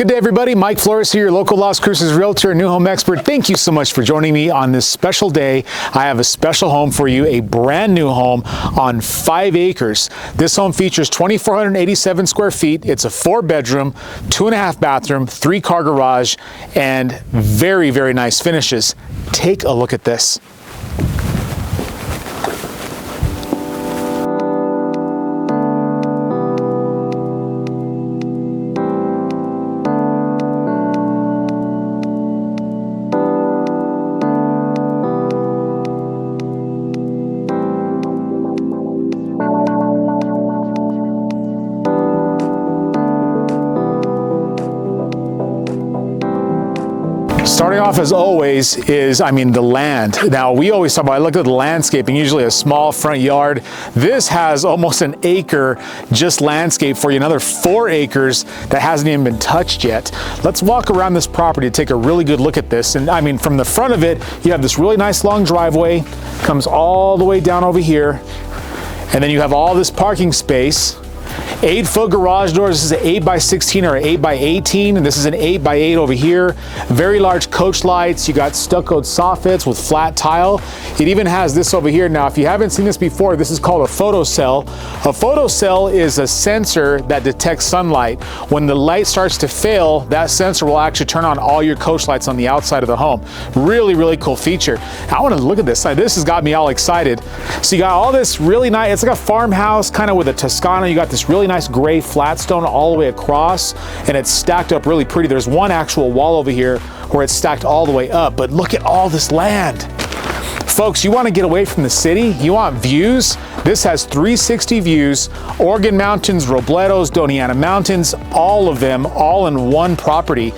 Good day, everybody. Mike Flores here, your local Las Cruces Realtor and new home expert. Thank you so much for joining me on this special day. I have a special home for you, a brand new home on 5 acres. This home features 2,487 square feet. It's a 4-bedroom, 2.5 bathroom, 3-car garage, and very, very nice finishes. Take a look at this. Starting off as always is, the land. Now we always talk about, I look at the landscaping, usually a small front yard. This has almost an acre just landscape for you, another 4 acres that hasn't even been touched yet. Let's walk around this property to take a really good look at this. And from the front of it, you have this really nice long driveway, comes all the way down over here. And then you have all this parking space. 8-foot garage doors. This is an 8x16 or an 8x18, and this is an 8x8 over here. Very large coach lights. You got stuccoed soffits with flat tile. It even has this over here. Now, if you haven't seen this before, this is called a photocell. A photocell is a sensor that detects sunlight. When the light starts to fail, that sensor will actually turn on all your coach lights on the outside of the home. Really, really cool feature. I want to look at this side. This has got me all excited. So you got all this really nice, it's like a farmhouse kind of with a Toscana. You got this really nice gray flat stone all the way across, and it's stacked up really pretty. There's one actual wall over here where it's stacked all the way up, but look at all this land. Folks, you want to get away from the city? You want views? This has 360 views, Organ Mountains, Robledos, Doniana Mountains, all of them, all in one property.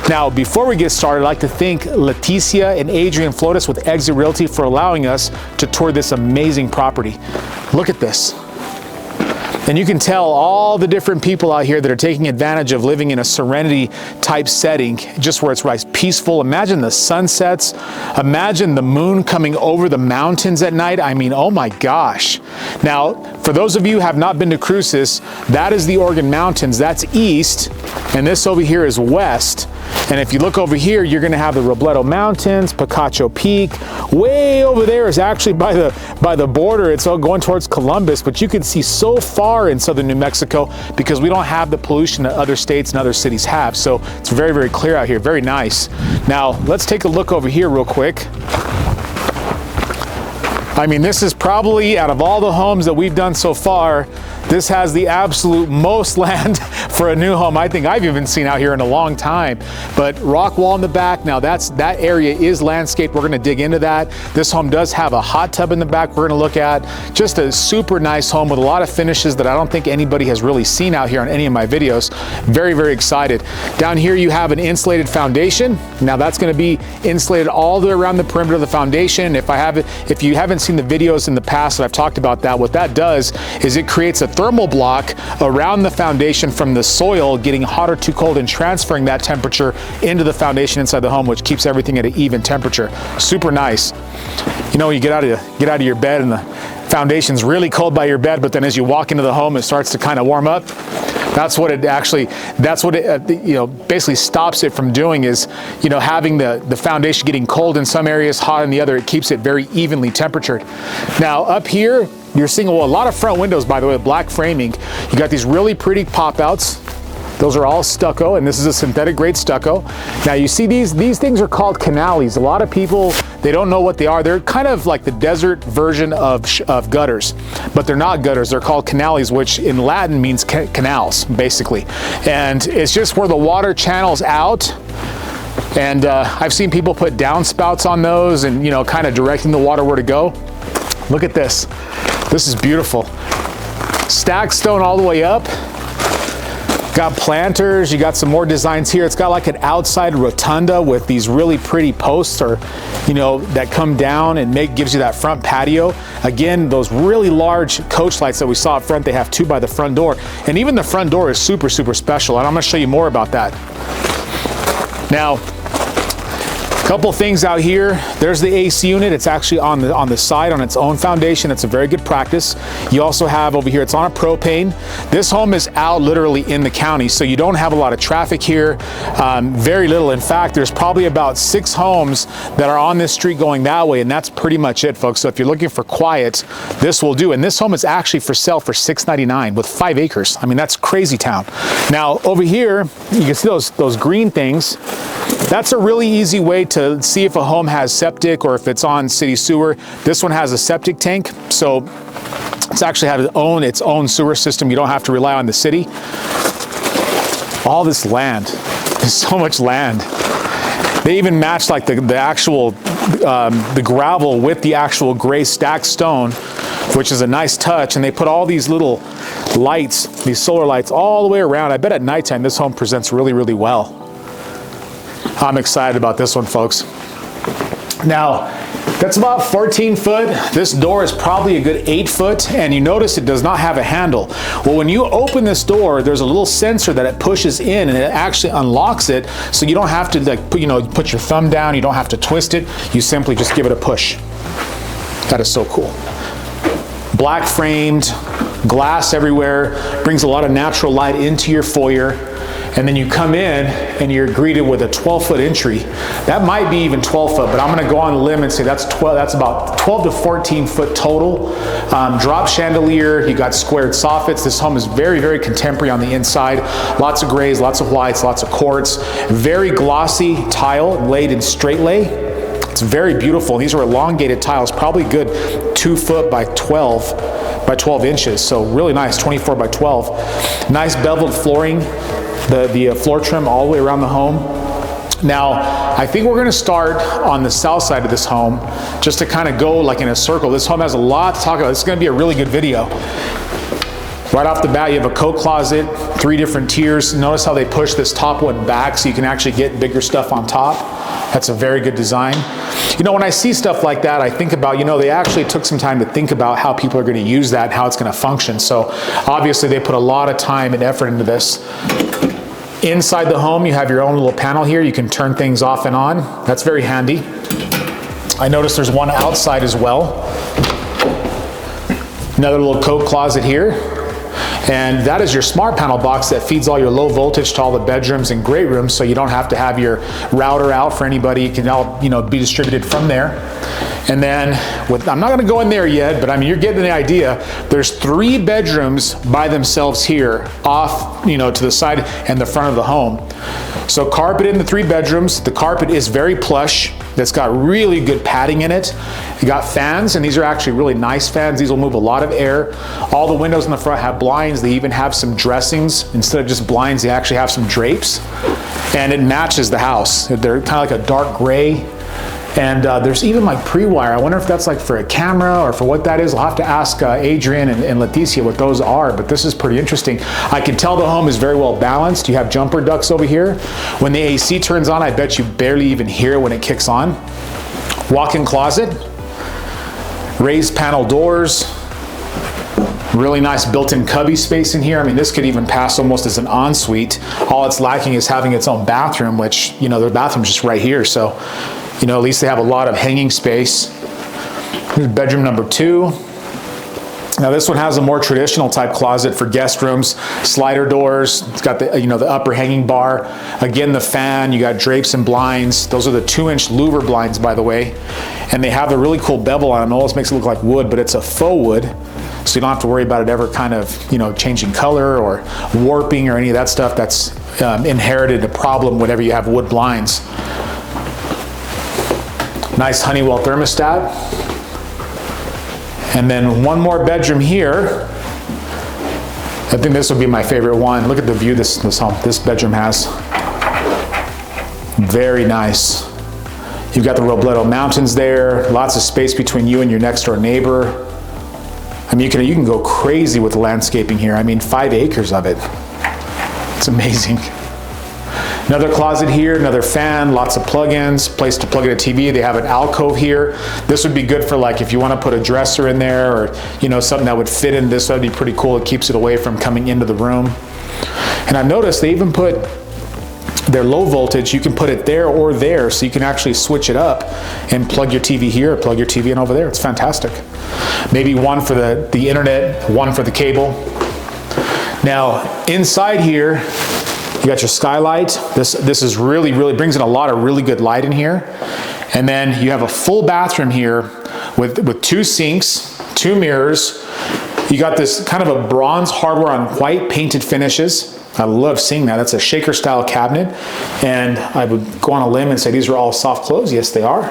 Now, before we get started, I'd like to thank Leticia and Adrian Flores with Exit Realty for allowing us to tour this amazing property. Look at this. And you can tell all the different people out here that are taking advantage of living in a serenity type setting, just where it's right, peaceful. Imagine the sunsets. Imagine the moon coming over the mountains at night. Oh my gosh. Now, for those of you who have not been to Cruces, that is the Organ Mountains. That's east, and this over here is west. And if you look over here, you're going to have the Robledo Mountains, Picacho Peak. Way over there is actually by the border. It's all going towards Columbus, but you can see so far in southern New Mexico because we don't have the pollution that other states and other cities have. So it's very, very clear out here. Very nice. Now, let's take a look over here real quick. This is probably, out of all the homes that we've done so far, this has the absolute most land for a new home I think I've even seen out here in a long time. But rock wall in the back, now that area is landscaped. We're gonna dig into that. This home does have a hot tub in the back we're gonna look at. Just a super nice home with a lot of finishes that I don't think anybody has really seen out here on any of my videos. Very, very excited. Down here you have an insulated foundation. Now that's gonna be insulated all the way around the perimeter of the foundation. If you haven't seen the videos in the past that I've talked about that, what that does is it creates a thermal block around the foundation from the soil getting hot or too cold and transferring that temperature into the foundation inside the home, which keeps everything at an even temperature. Super nice. You get out of your bed and the foundation's really cold by your bed, but then as you walk into the home, it starts to kind of warm up. That's what it basically stops it from doing is, having the foundation getting cold in some areas, hot in the other. It keeps it very evenly temperatured. Now up here, you're seeing a lot of front windows, by the way, with black framing. You got these really pretty pop outs. Those are all stucco, and this is a synthetic grade stucco. Now you see these things are called canales. A lot of people, they don't know what they are. They're kind of like the desert version of gutters, but they're not gutters. They're called canales, which in Latin means canals, basically. And it's just where the water channels out. And I've seen people put downspouts on those and, kind of directing the water where to go. Look at this. This is beautiful. Stacked stone all the way up. Got planters, you got some more designs here. It's got like an outside rotunda with these really pretty posts that come down and gives you that front patio. Again, those really large coach lights that we saw up front, they have 2 by the front door. And even the front door is super, super special. And I'm gonna show you more about that. Now, Couple things out here. There's the AC unit. It's actually on the side on its own foundation. It's a very good practice. You also have over here, it's on a propane. This home is out literally in the county, so you don't have a lot of traffic here. Very little. In fact, there's probably about 6 homes that are on this street going that way, and that's pretty much it, folks. So if you're looking for quiet, this will do. And this home is actually for sale for $699 with 5 acres. I mean, that's crazy town. Now over here, you can see those green things. That's a really easy way to see if a home has septic or if it's on city sewer. This one has a septic tank, so it's actually had its own sewer system. You don't have to rely on the city. All this land, there's so much land. They even match like the actual, the gravel with the actual gray stacked stone, which is a nice touch. And they put all these little lights, these solar lights all the way around. I bet at nighttime this home presents really, really well. I'm excited about this one, folks. Now, that's about 14 foot. This door is probably a good 8 foot, and you notice it does not have a handle. Well, when you open this door, there's a little sensor that it pushes in, and it actually unlocks it, so you don't have to like put your thumb down. You don't have to twist it. You simply just give it a push. That is so cool. Black framed, glass everywhere, brings a lot of natural light into your foyer. And then you come in and you're greeted with a 12-foot entry. That might be even 12 foot, but I'm gonna go on the limb and say that's about 12 to 14 foot total. Drop chandelier, you got squared soffits. This home is very, very contemporary on the inside. Lots of grays, lots of whites, lots of quartz. Very glossy tile laid in straight lay. It's very beautiful. These are elongated tiles, probably good 2 foot by 12 inches. So really nice, 24 by 12. Nice beveled flooring. The floor trim all the way around the home. Now, I think we're gonna start on the south side of this home just to kind of go like in a circle. This home has a lot to talk about. It's gonna be a really good video. Right off the bat, you have a coat closet, 3 different tiers. Notice how they push this top one back so you can actually get bigger stuff on top. That's a very good design. You know, when I see stuff like that, I think about, they actually took some time to think about how people are gonna use that and how it's gonna function. So obviously they put a lot of time and effort into this. Inside the home, you have your own little panel here. You can turn things off and on. That's very handy. I noticed there's one outside as well. Another little coat closet here. And that is your smart panel box that feeds all your low voltage to all the bedrooms and great rooms, so you don't have to have your router out for anybody. It can all, be distributed from there. And then, I'm not gonna go in there yet, but I mean, you're getting the idea. There's 3 bedrooms by themselves here, off, to the side and the front of the home. So carpet in the 3 bedrooms. The carpet is very plush. It's got really good padding in it. You got fans, and these are actually really nice fans. These will move a lot of air. All the windows in the front have blinds. They even have some dressings. Instead of just blinds, they actually have some drapes. And it matches the house. They're kind of like a dark gray. And there's even like pre-wire. I wonder if that's like for a camera or for what that is. I'll have to ask Adrian and Leticia what those are, but this is pretty interesting. I can tell the home is very well balanced. You have jumper ducts over here. When the AC turns on, I bet you barely even hear it when it kicks on. Walk-in closet, raised panel doors, really nice built-in cubby space in here. I mean, this could even pass almost as an ensuite. All it's lacking is having its own bathroom, which, their bathroom's just right here. So, at least they have a lot of hanging space. Here's bedroom number 2. Now this one has a more traditional type closet for guest rooms, slider doors. It's got the, the upper hanging bar. Again, the fan, you got drapes and blinds. Those are the 2-inch louver blinds, by the way. And they have a really cool bevel on them. It almost makes it look like wood, but it's a faux wood. So you don't have to worry about it ever kind of, changing color or warping or any of that stuff that's inherited a problem whenever you have wood blinds. Nice Honeywell thermostat. And then one more bedroom here. I think this would be my favorite one. Look at the view this bedroom has. Very nice. You've got the Robledo Mountains there. Lots of space between you and your next door neighbor. I mean, you can go crazy with the landscaping here. I mean, 5 acres of it. It's amazing. Another closet here, another fan, lots of plug-ins, place to plug in a TV. They have an alcove here. This would be good for like if you want to put a dresser in there or something that would fit in this. That'd be pretty cool. It keeps it away from coming into the room. And I've noticed they even put they're low voltage, you can put it there or there, so you can actually switch it up and plug your TV here, or plug your TV in over there. It's fantastic. Maybe one for the internet, one for the cable. Now, inside here, you got your skylight. This is really brings in a lot of really good light in here. And then you have a full bathroom here with 2 sinks, 2 mirrors. You got this kind of a bronze hardware on white painted finishes. I love seeing that. That's a shaker style cabinet. And I would go on a limb and say these are all soft close. Yes, they are.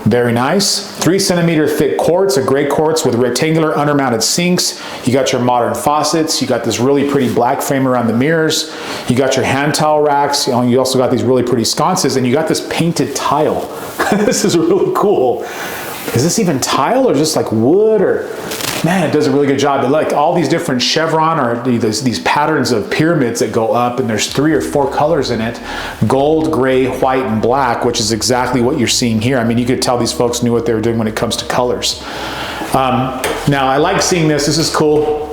Very nice. 3 centimeter thick quartz, a gray quartz with rectangular undermounted sinks. You got your modern faucets. You got this really pretty black frame around the mirrors. You got your hand towel racks. You also got these really pretty sconces, and you got this painted tile. This is really cool. Is this even tile or just like wood? Or man, it does a really good job. But like all these different chevron or these patterns of pyramids that go up, and there's 3 or 4 colors in it: gold, gray, white, and black, which is exactly what you're seeing here. I mean, you could tell these folks knew what they were doing when it comes to colors. Now, I like seeing this. This is cool.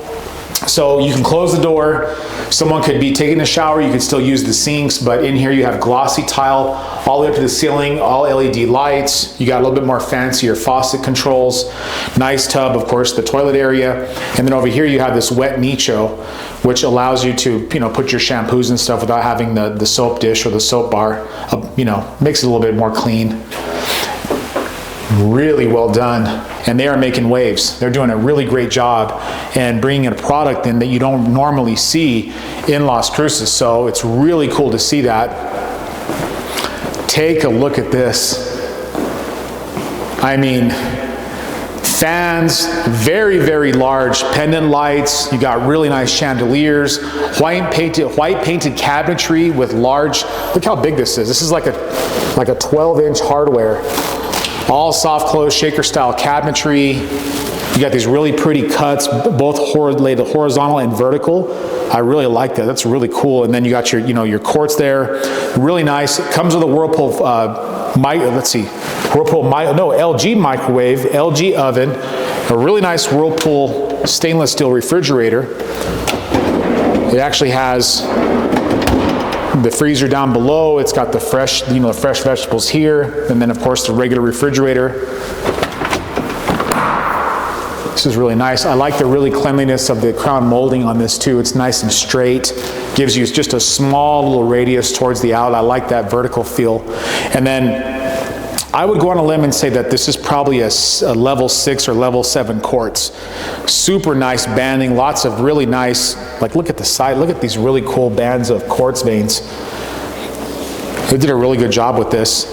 So you can close the door. Someone could be taking a shower. You could still use the sinks, but in here you have glossy tile all the way up to the ceiling, all LED lights. You got a little bit more fancier faucet controls. Nice tub, of course, the toilet area. And then over here you have this wet nicho, which allows you to, put your shampoos and stuff without having the soap dish or the soap bar. Makes it a little bit more clean. Really well done. And they are making waves. They're doing a really great job and bringing a product in that you don't normally see in Las Cruces. So it's really cool to see that. Take a look at this. I mean, fans, very large pendant lights. You got really nice chandeliers, white painted cabinetry with large, look how big this is. This is like a 12-inch hardware. All soft close shaker style cabinetry. You got these really pretty cuts, both laid horizontal and vertical. I really like that. That's really cool. And then you got your, your quartz there. Really nice. It comes with a Whirlpool, LG microwave, LG oven, a really nice Whirlpool stainless steel refrigerator. It actually has the freezer down below. It's got the fresh, fresh vegetables here, and then of course the regular refrigerator. This is really nice. I like the really cleanliness of the crown molding on this too. It's nice and straight. Gives you just a small little radius towards the outlet. I like that vertical feel. And then I would go on a limb and say that this is probably a level 6 or level 7 quartz. Super nice banding, lots of really nice, look at the side, look at these really cool bands of quartz veins. They did a really good job with this.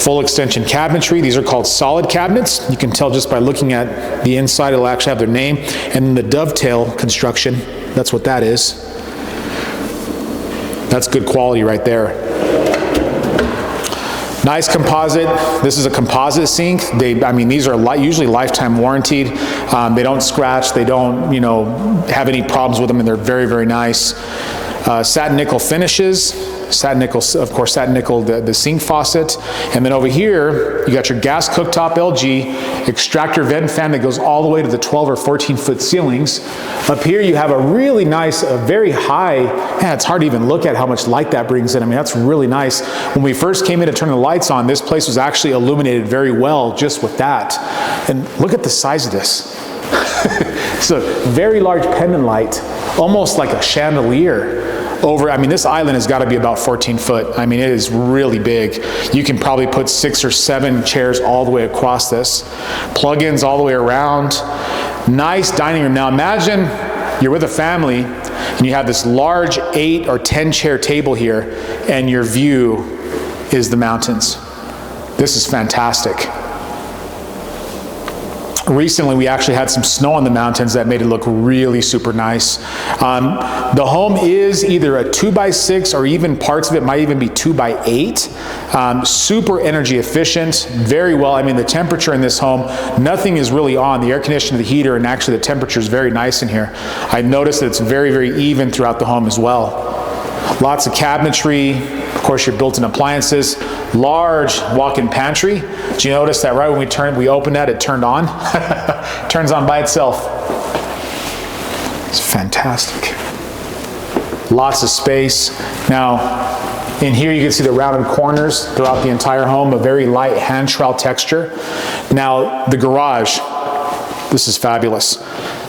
Full extension cabinetry. These are called solid cabinets. You can tell just by looking at the inside, it'll actually have their name. And then the dovetail construction, that's what that is. That's good quality right there. Nice composite. This is a composite sink. These are usually lifetime warranted. They don't scratch. They don't, have any problems with them, and they're very nice. Satin nickel finishes. Satin nickel, of course, satin nickel, the sink faucet. And then over here, you got your gas cooktop LG, extractor vent fan that goes all the way to the 12 or 14 foot ceilings. Up here, you have a really nice, very high, it's hard to even look at how much light that brings in. That's really nice. When we first came in to turn the lights on, this place was actually illuminated very well just with that. And look at the size of this. It's a very large pendant light, almost like a chandelier. This island has got to be about 14 foot. It is really big. You can probably put 6 or 7 chairs all the way across this. Plug-ins all the way around. Nice dining room. Now imagine you're with a family and you have this large 8 or 10 chair table here, and your view is the mountains. This is fantastic. Recently, we actually had some snow on the mountains that made it look really super nice. The home is either a 2x6 or even parts of it might even be 2x8. Super energy efficient, very well. The temperature in this home, nothing is really on. The air conditioner, the heater, and actually the temperature is very nice in here. I noticed that it's very even throughout the home as well. Lots of cabinetry, of course your built-in appliances, large walk-in pantry. Did you notice that right when we opened that, it turned on? Turns on by itself. It's fantastic. lots of space. Now, in here you can see the rounded corners throughout the entire home, a very light hand trowel texture. Now, the garage, this is fabulous.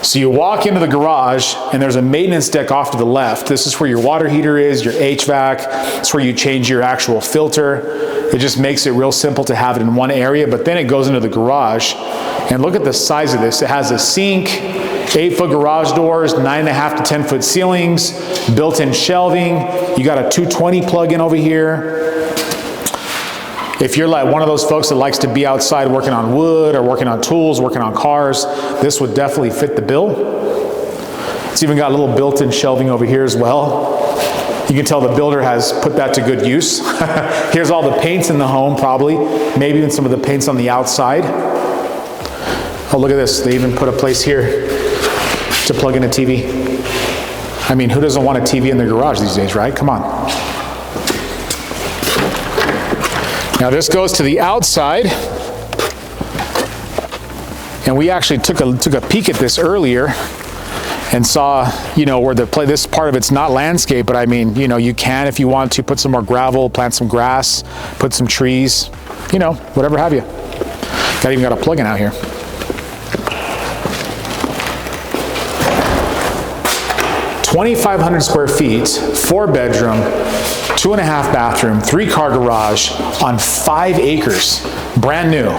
So you walk into the garage and there's a maintenance deck off to the left. This is where your water heater is, your HVAC. It's where you change your actual filter. It just makes it real simple to have it in one area, but then it goes into the garage. And look at the size of this. It has a sink, 8-foot garage doors, 9.5 to 10-foot ceilings, built-in shelving. You got a 220 plug-in over here. If you're like one of those folks that likes to be outside working on wood or working on tools, working on cars, this would definitely fit the bill. It's even got a little built-in shelving over here as well. You can tell the builder has put that to good use. Here's all the paints in the home probably, maybe even some of the paints on the outside. Oh, look at this. They even put a place here to plug in a TV. I mean, who doesn't want a TV in their garage these days, right? Come on. Now this goes to the outside, and we actually took a peek at this earlier and saw, you know, where this part of it's not landscape, but I mean, you know, you can, if you want to, put some more gravel, plant some grass, put some trees, you know, whatever have you. Even got a plug-in out here. (2,500 square feet, 4-bedroom, 2.5 bathroom, 3-car garage on 5 acres. Brand new,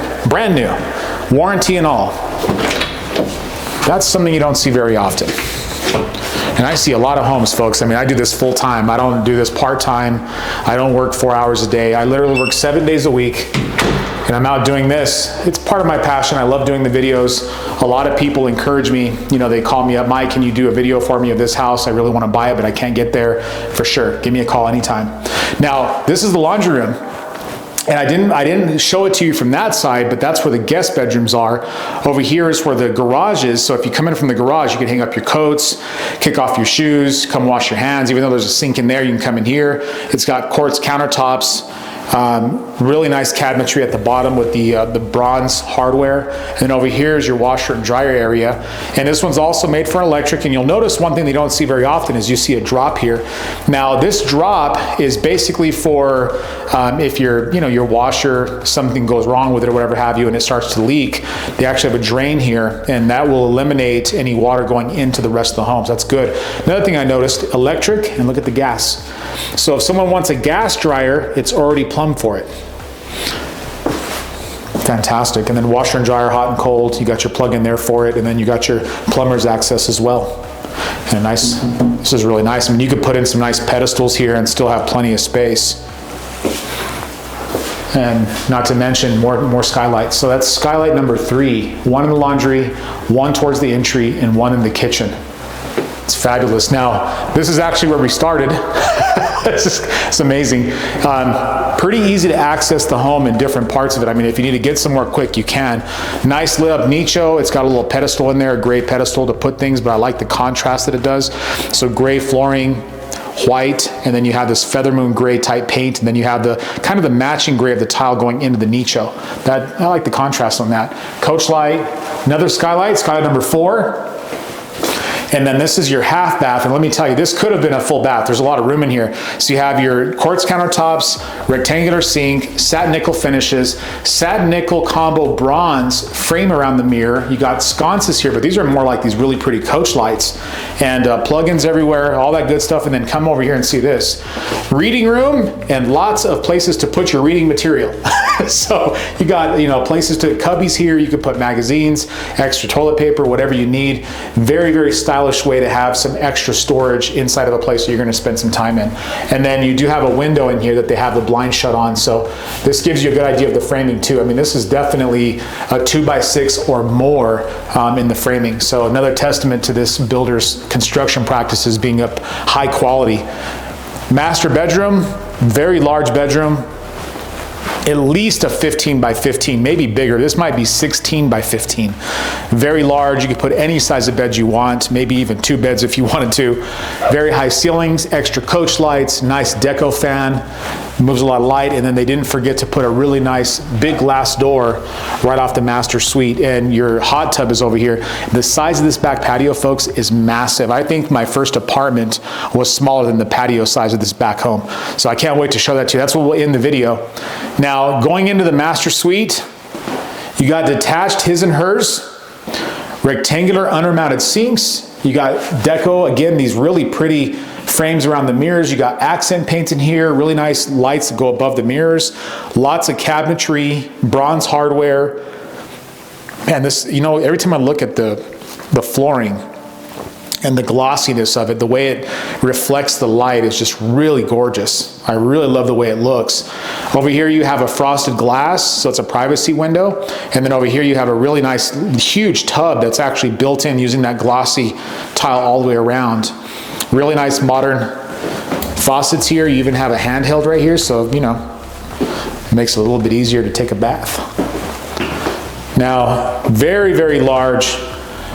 warranty and all. That's something you don't see very often. And I see a lot of homes, folks. I mean, I do this full time. I don't do this part time. I don't work 4 hours a day. I literally work 7 days a week. And I'm out doing this. It's part of my passion. I love doing the videos. A lot of people encourage me. You know, they call me up, Mike, can you do a video for me of this house? I really want to buy it, but I can't get there. For sure, give me a call anytime. Now, this is the laundry room. And I didn't show it to you from that side, but that's where the guest bedrooms are. Over here is where the garage is. So if you come in from the garage, you can hang up your coats, kick off your shoes, come wash your hands. Even though there's a sink in there, you can come in here. It's got quartz countertops. Really nice cabinetry at the bottom with the bronze hardware. And then over here is your washer and dryer area. And this one's also made for electric. And you'll notice one thing they don't see very often is you see a drop here. Now this drop is basically for if your washer, something goes wrong with it or whatever have you and it starts to leak, they actually have a drain here and that will eliminate any water going into the rest of the home. So that's good. Another thing I noticed, electric, and look at the gas. So if someone wants a gas dryer, it's already plumbed for it. Fantastic. And then washer and dryer, hot and cold. You got your plug in there for it, and then you got your plumber's access as well. And this is really nice. I mean, you could put in some nice pedestals here and still have plenty of space. And not to mention more skylights. So that's skylight number 3. 1 in the laundry, 1 towards the entry, and 1 in the kitchen. It's fabulous. Now, this is actually where we started. It's amazing. Pretty easy to access the home in different parts of it. I mean, if you need to get somewhere quick, you can. Nice lit up nicho. It's got a little pedestal in there, a gray pedestal to put things, but I like the contrast that it does. So gray flooring, white, and then you have this feather moon gray type paint, and then you have the kind of the matching gray of the tile going into the nicho. I like the contrast on that. Coach light, another skylight number 4. And then this is your half bath, and let me tell you, this could have been a full bath. There's a lot of room in here. So you have your quartz countertops, rectangular sink, satin nickel finishes, satin nickel combo bronze frame around the mirror. You got sconces here, but these are more like these really pretty coach lights, and plugins everywhere, all that good stuff. And then come over here and see this. Reading room and lots of places to put your reading material. So you got, places to cubbies here. You could put magazines, extra toilet paper, whatever you need. Very, very stylish way to have some extra storage inside of a place you're going to spend some time in. And then you do have a window in here that they have the blind shut on. So this gives you a good idea of the framing too. I mean, this is definitely a 2x6 or more in the framing. So another testament to this builder's construction practices being up high quality. Master bedroom, very large bedroom. At least a 15 by 15, maybe bigger. This might be 16 by 15. Very large. You can put any size of bed you want, maybe even 2 beds if you wanted to. Very high ceilings, extra coach lights, nice deco fan. moves a lot of light. And then they didn't forget to put a really nice big glass door right off the master suite. And your hot tub is over here. The size of this back patio, folks, is massive. I think my first apartment was smaller than the patio size of this back home. So I can't wait to show that to you. That's what we'll end the video. Now, going into the master suite, you got detached his and hers, rectangular undermounted sinks. You got deco, again, these really pretty frames around the mirrors. You got accent paints in here, really nice lights that go above the mirrors, lots of cabinetry, bronze hardware. Man, this, you know, every time I look at the flooring and the glossiness of it, the way it reflects the light is just really gorgeous. I really love the way it looks. Over here you have a frosted glass, so it's a privacy window. And then over here you have a really nice, huge tub that's actually built in using that glossy tile all the way around. Really nice modern faucets here. You even have a handheld right here, so, you know, it makes it a little bit easier to take a bath. Now, very, very large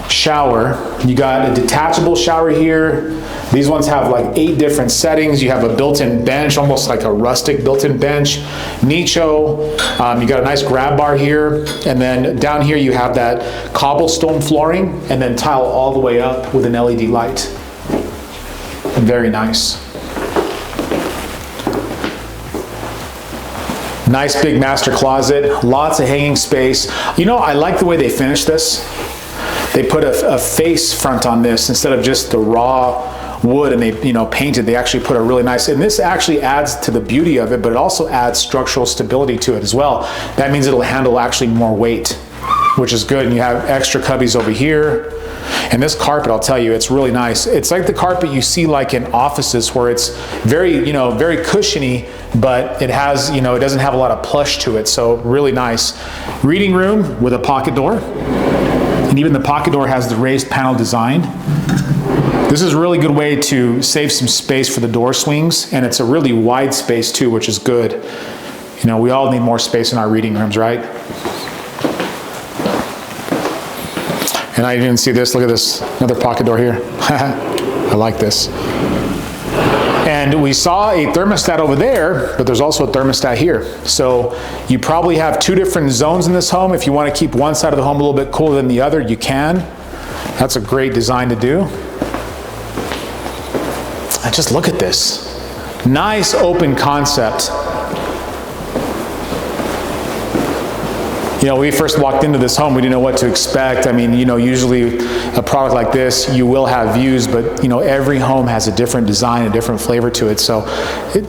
shower. You got a detachable shower here. These ones have like 8 different settings. You have a built-in bench, almost like a rustic built-in bench. Nicho. You got a nice grab bar here. And then down here you have that cobblestone flooring and then tile all the way up with an LED light. Very nice. Nice big master closet, lots of hanging space. You know, I like the way they finished this. They put a face front on this instead of just the raw wood, and they, you know, painted. They actually put a really nice, and this actually adds to the beauty of it, but it also adds structural stability to it as well. That means it'll handle actually more weight, which is good. And you have extra cubbies over here. And this carpet, I'll tell you, it's really nice. It's like the carpet you see like in offices where it's very, you know, very cushiony, but it has, you know, it doesn't have a lot of plush to it. So really nice. Reading room with a pocket door. And even the pocket door has the raised panel design. This is a really good way to save some space for the door swings. And it's a really wide space too, which is good. You know, we all need more space in our reading rooms, right? And I didn't see this. Look at this, another pocket door here. I like this. And we saw a thermostat over there, but there's also a thermostat here. So you probably have 2 different zones in this home. If you want to keep one side of the home a little bit cooler than the other, you can. That's a great design to do. And just look at this. Nice open concept. You know, we first walked into this home, we didn't know what to expect. I mean, you know, usually a product like this, you will have views, but, you know, every home has a different design, a different flavor to it. So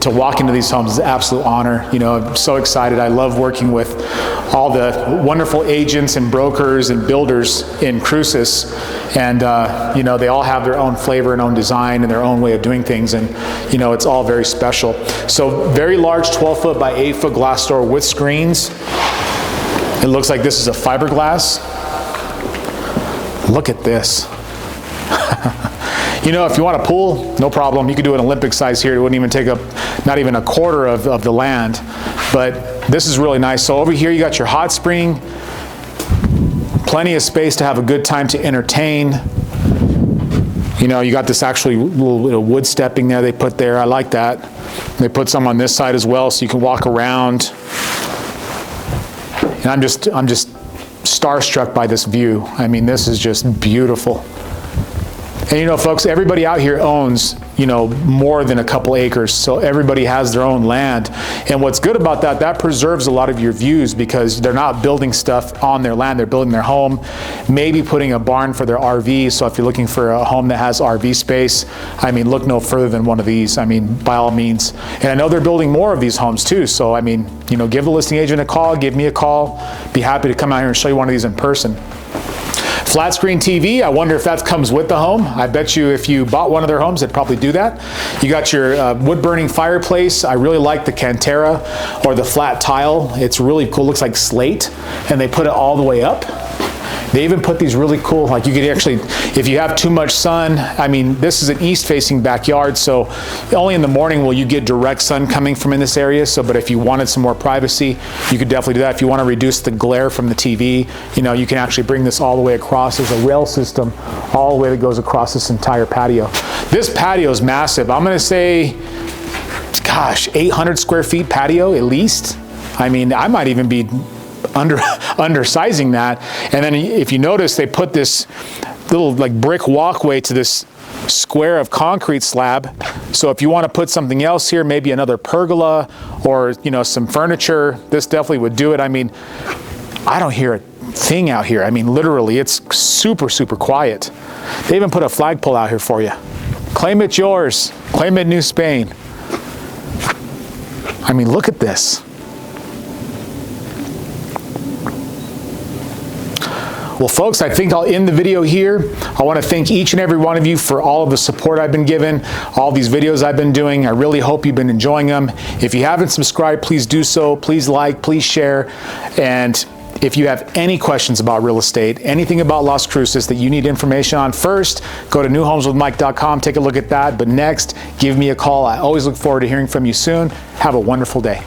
to walk into these homes is an absolute honor. You know, I'm so excited. I love working with all the wonderful agents and brokers and builders in Cruces. And, you know, they all have their own flavor and own design and their own way of doing things. And, you know, it's all very special. So very large 12-foot by 8-foot glass door with screens. It looks like this is a fiberglass. Look at this. You know, if you want a pool, no problem. You could do an Olympic size here. It wouldn't even take up, not even a quarter of the land. But this is really nice. So over here you got your hot spring. Plenty of space to have a good time to entertain. You know, you got this actually little wood stepping there they put there. I like that. They put some on this side as well so you can walk around. And I'm just starstruck by this view. I mean, this is just beautiful. And you know, folks, everybody out here owns, you know, more than a couple acres. So everybody has their own land. And what's good about that, that preserves a lot of your views because they're not building stuff on their land. They're building their home, maybe putting a barn for their RV. So if you're looking for a home that has RV space, I mean, look no further than one of these. I mean, by all means. And I know they're building more of these homes too. So, I mean, you know, give the listing agent a call, give me a call. Be happy to come out here and show you one of these in person. Flat screen TV, I wonder if that comes with the home. I bet you if you bought one of their homes, they'd probably do that. You got your wood burning fireplace. I really like the Cantera or the flat tile. It's really cool, looks like slate, and they put it all the way up. They even put these really cool, like you could actually, if you have too much sun, I mean, this is an east-facing backyard, so only in the morning will you get direct sun coming from in this area. So, but if you wanted some more privacy, you could definitely do that. If you want to reduce the glare from the TV, you know, you can actually bring this all the way across. There's a rail system all the way that goes across this entire patio. This patio is massive. I'm going to say, gosh, 800 square feet patio at least. I mean, I might even be undersizing that. And then if you notice, they put this little like brick walkway to this square of concrete slab. So if you want to put something else here, maybe another pergola or, you know, some furniture, this definitely would do it. I mean, I don't hear a thing out here. I mean, literally, it's super, super quiet. They even put a flagpole out here for you. Claim it yours. Claim it New Spain. I mean, look at this. Well, folks, I think I'll end the video here. I want to thank each and every one of you for all of the support I've been given, all these videos I've been doing. I really hope you've been enjoying them. If you haven't subscribed, please do so. Please like, please share. And if you have any questions about real estate, anything about Las Cruces that you need information on, first, go to newhomeswithmike.com, take a look at that. But next, give me a call. I always look forward to hearing from you soon. Have a wonderful day.